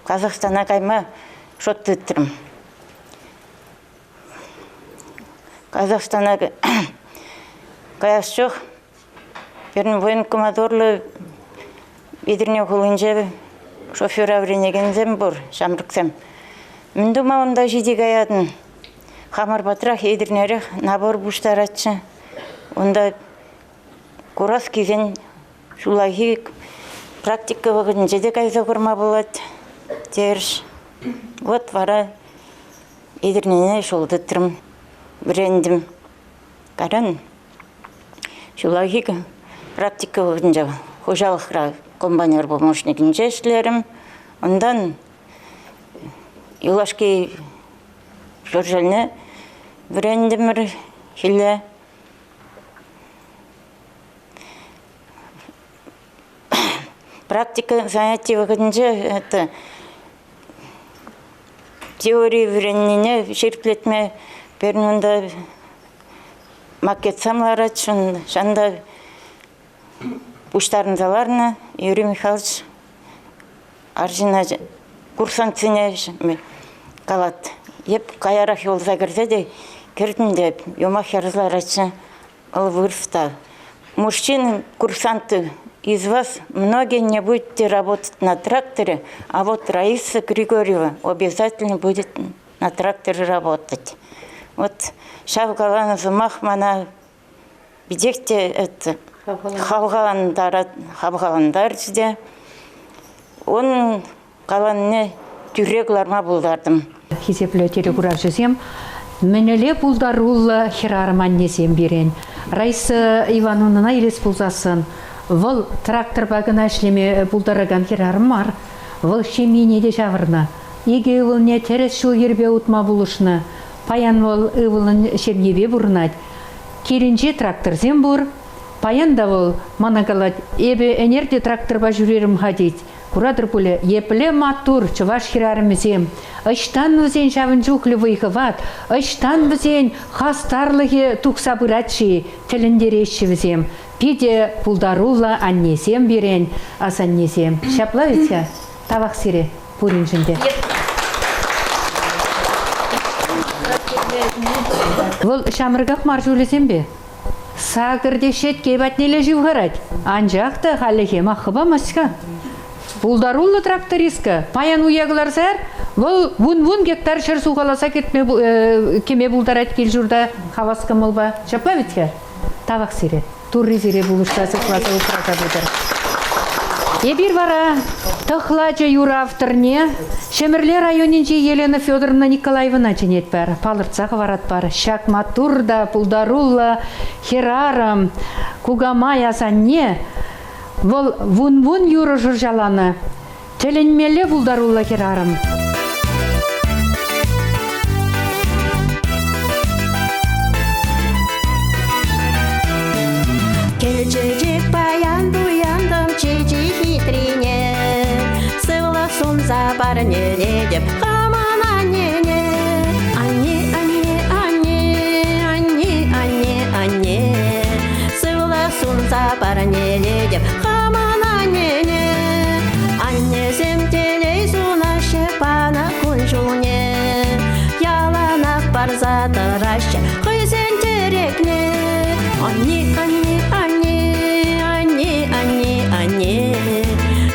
Қазақстана кайма шот түттірім. Қазақстана каяс жоқ. Берін воен командорлы едірне құлынже шофер авренеген зем бұр, шамрықсем. Міндіма онда жеде қаядын. хамар батрах едірнеріх набор бұштаратшы. Онда курас кезен шулахи практика вағын жеде кайза құрма болады. Терш. Вот вара едірнене шолды тұрым. Бірендім. Каран. Шулахи практика вағын жа хожалықра комбайнер помощникін жешлерім. Ондан юлашки жоржалны бірендімір хилі. Практика занятий вағынжа это теория вреннене шерплетме пернунда макет самларат шанда уштарын заларна Юрий Михайлович аржина курсантсыне калат. Еп каярах yol загырзе де кірдім деп юмах ярзларатшы ол вырфта. Мужчины, курсанты из вас, многие не будете работать на тракторе, а вот Раиса Григорьева обязательно будет на тракторе работать. Вот Шавгалана Замахмана бидехте это хавгаландар сізде. Он каланне тюрегларма булдардым. Хисепле телегурав жесем, менеле пулдарулла хирарман несем берен. Раиса Ивановна илес пулзасын. Вол трактор багына эшлеме пулдараган хирармар. Вол шемине де жавырна. Иге ывылне терес шул ербе утма булышны. Паян вол ывылын шемнебе бурнать. Керинже трактор зем бур. Паян да вол манагалат. Эбе энерде тракторба жүрерім хадить. Куратор пуле епле матур чуваш хирарымызем. Ыштан візен жавын жүхлі вайхыват. Ыштан візен хастарлығы тұқса бұратши тіліндереші візем. Пиде пулдарула аннесем берен, асаннесем. Шапла өтсе, тавақ сире пурин жінде. Бұл шамырғақ маржулесем бе? Сағырдешет кейбатнеле живғарад. Анжақты қалығы мақыба маска. Пулдарулы трактористка, паян уяғылар сәр, бұл вун гектар шыр суғаласа кеме бұлдарат кел жүрда хавасқа мұлба. Шапла бітке? Тавақ сире, турри сире бұлышта сықласа ұпырата бұдар. Ебір бара, тұқлачы юра авторне, Шемірле районинче Елена Федоровна Николаевна ченет бар, палырцаға барат бар. Шакма турда, пулдарулла, херарам, кугамай асанне, Вол вун-вун юры жыржаланы. Теленмелі бұлдарула керарым. Келчежек баян буяндым чечи хитрине. Сывлық сунса бар нене деп хаман аннене. Анне, анне, анне, анне, анне, анне. Сывлық сунса бар нене деп Аннесем телей сунашы пана күнжуне. Яланақ барза дырашы қызен терекне. Анне, анне, анне, анне, анне, анне.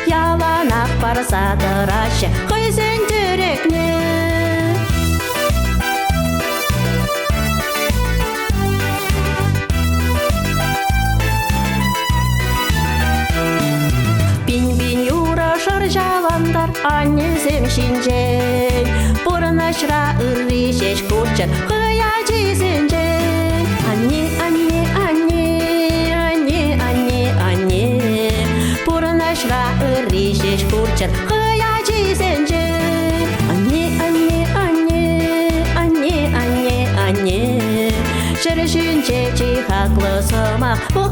Яланақ барза дырашы қызен терекне. Жаландар аннесем шинжен, бұрынашыра үрри шеш күрчін қыя жезенжен. Анне, анне, анне, анне, анне, анне, бұрынашыра үрри шеш күрчін қыя жезенжен. Анне, анне, анне, анне, анне, анне, жүршін чечи хақлы сымақ бұл